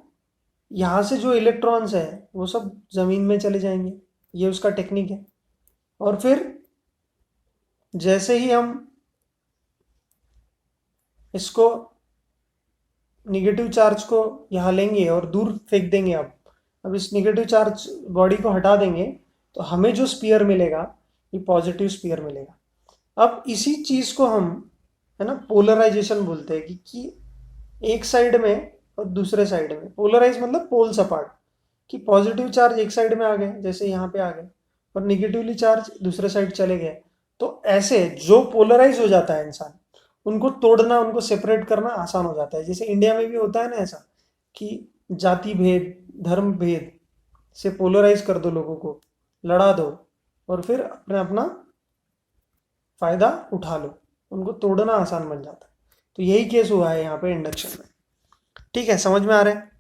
यहाँ से जो इलेक्ट्रॉन्स है वो सब ज़मीन में चले जाएंगे. ये उसका टेक्निक है. और फिर जैसे ही हम इसको नेगेटिव चार्ज को यहाँ लेंगे और दूर फेंक देंगे, अब इस नेगेटिव चार्ज बॉडी को हटा देंगे तो हमें जो स्फीयर मिलेगा ये पॉजिटिव स्फीयर मिलेगा. अब इसी चीज़ को हम है ना पोलराइजेशन बोलते हैं कि एक साइड में और दूसरे साइड में, पोलराइज मतलब पोल्स अपार्ट, कि पॉजिटिव चार्ज एक साइड में आ गए जैसे यहाँ पे आ गए और निगेटिवली चार्ज दूसरे साइड चले गए. तो ऐसे जो पोलराइज हो जाता है इंसान, उनको तोड़ना, उनको सेपरेट करना आसान हो जाता है. जैसे इंडिया में भी होता है ना ऐसा कि जाति भेद धर्म भेद से पोलराइज कर दो, लोगों को लड़ा दो और फिर अपना फायदा उठा लो, उनको तोड़ना आसान बन जाता है. तो यही केस हुआ है यहाँ पे इंडक्शन में. ठीक है, समझ में आ रहा है.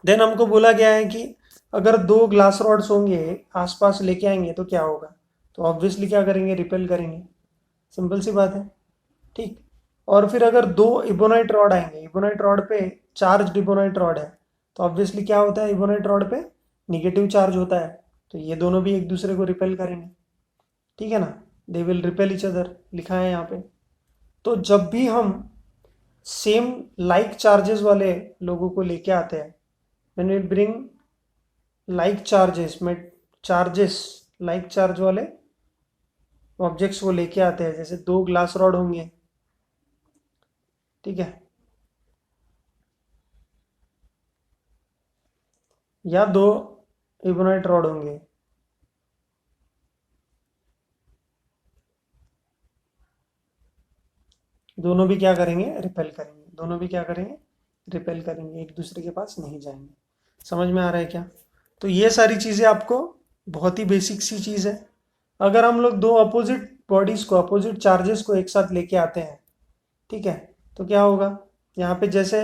देन हमको बोला गया है कि अगर 2 ग्लास रॉड्स होंगे आसपास लेके आएंगे तो क्या होगा, तो ऑब्वियसली क्या करेंगे, रिपेल करेंगे. सिंपल सी बात है. ठीक. और फिर अगर 2 इबोनाइट रॉड आएंगे, इबोनाइट रॉड पे चार्ज इबोनाइट रॉड है, तो ऑब्वियसली क्या होता है, इबोनाइट रॉड पे नेगेटिव चार्ज होता है. तो ये दोनों भी एक दूसरे को रिपेल करेंगे, ठीक है ना, they will repel each other, लिखा है यहाँ पे। तो जब भी हम सेम लाइक चार्जेस वाले लोगों को लेके आते हैं, when we bring like charges में चार्जेस लाइक चार्ज वाले ऑब्जेक्ट्स को लेके आते हैं, जैसे दो ग्लास रॉड होंगे, ठीक है, या दो इबोनाइट रॉड होंगे, दोनों भी क्या करेंगे, रिपेल करेंगे, दोनों भी क्या करेंगे, रिपेल करेंगे, एक दूसरे के पास नहीं जाएंगे। समझ में आ रहा है क्या? तो ये सारी चीज़ें आपको बहुत ही बेसिक सी चीज़ है। अगर हम लोग दो अपोजिट बॉडीज़ को, अपोजिट चार्जेस को एक साथ लेके आते हैं, ठीक है, तो क्या होगा, यहाँ पे जैसे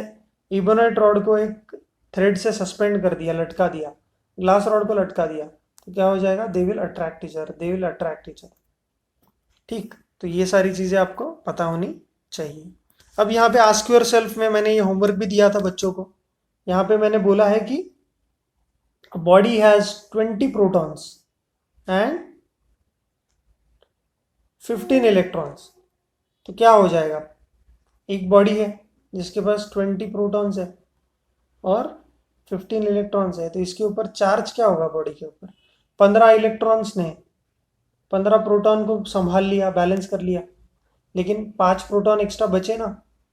इबोनाइट रॉड को एक थ्रेड से सस्पेंड कर दिया, लटका दिया, ग्लास रॉड को लटका दिया, तो क्या हो जाएगा, they will attract each other, they will attract each other, ठीक। तो ये सारी चीज़ें आपको पता होनी चाहिए। अब यहाँ पे आस्क योर सेल्फ में मैंने ये होमवर्क भी दिया था बच्चों को। यहाँ पे मैंने बोला है कि body has 20 protons and 15 electrons. तो क्या हो जाएगा, एक बॉडी है जिसके पास 20 प्रोटॉन्स है और 15 इलेक्ट्रॉन्स है, तो इसके ऊपर चार्ज क्या होगा, बॉडी के ऊपर 15 इलेक्ट्रॉन्स ने 15 प्रोटॉन को संभाल लिया, बैलेंस कर लिया, लेकिन 5 प्रोटॉन एक्स्ट्रा बचे ना,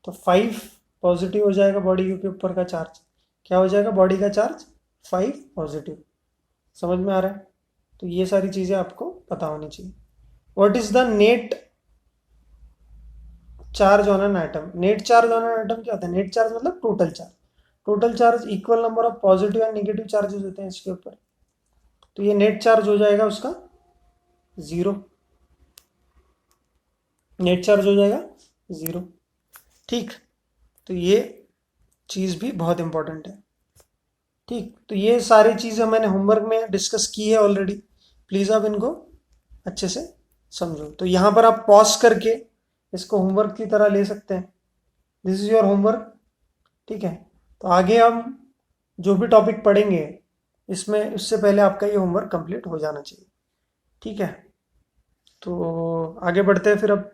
तो 5 पॉजिटिव हो जाएगा बॉडी के ऊपर का चार्ज। क्या हो जाएगा बॉडी का चार्ज, 5 पॉजिटिव। समझ में आ रहा है? तो ये सारी चीज़ें आपको पता होनी चाहिए। What is the net charge on an atom? Net charge on an atom क्या होता है? नेट चार्ज मतलब total charge. Total charge equal number of positive and negative charges होते हैं इसके ऊपर। तो ये नेट चार्ज हो जाएगा उसका 0, नेट चार्ज हो जाएगा 0, ठीक। तो ये चीज़ भी बहुत इंपॉर्टेंट है, ठीक। तो ये सारी चीज़ें मैंने होमवर्क में डिस्कस की है ऑलरेडी, प्लीज़ आप इनको अच्छे से समझो। तो यहाँ पर आप पॉज करके इसको होमवर्क की तरह ले सकते हैं, दिस इज़ योर होमवर्क, ठीक है। तो आगे हम जो भी टॉपिक पढ़ेंगे इसमें, उससे पहले आपका ये होमवर्क कंप्लीट हो जाना चाहिए, ठीक है। तो आगे बढ़ते हैं फिर अब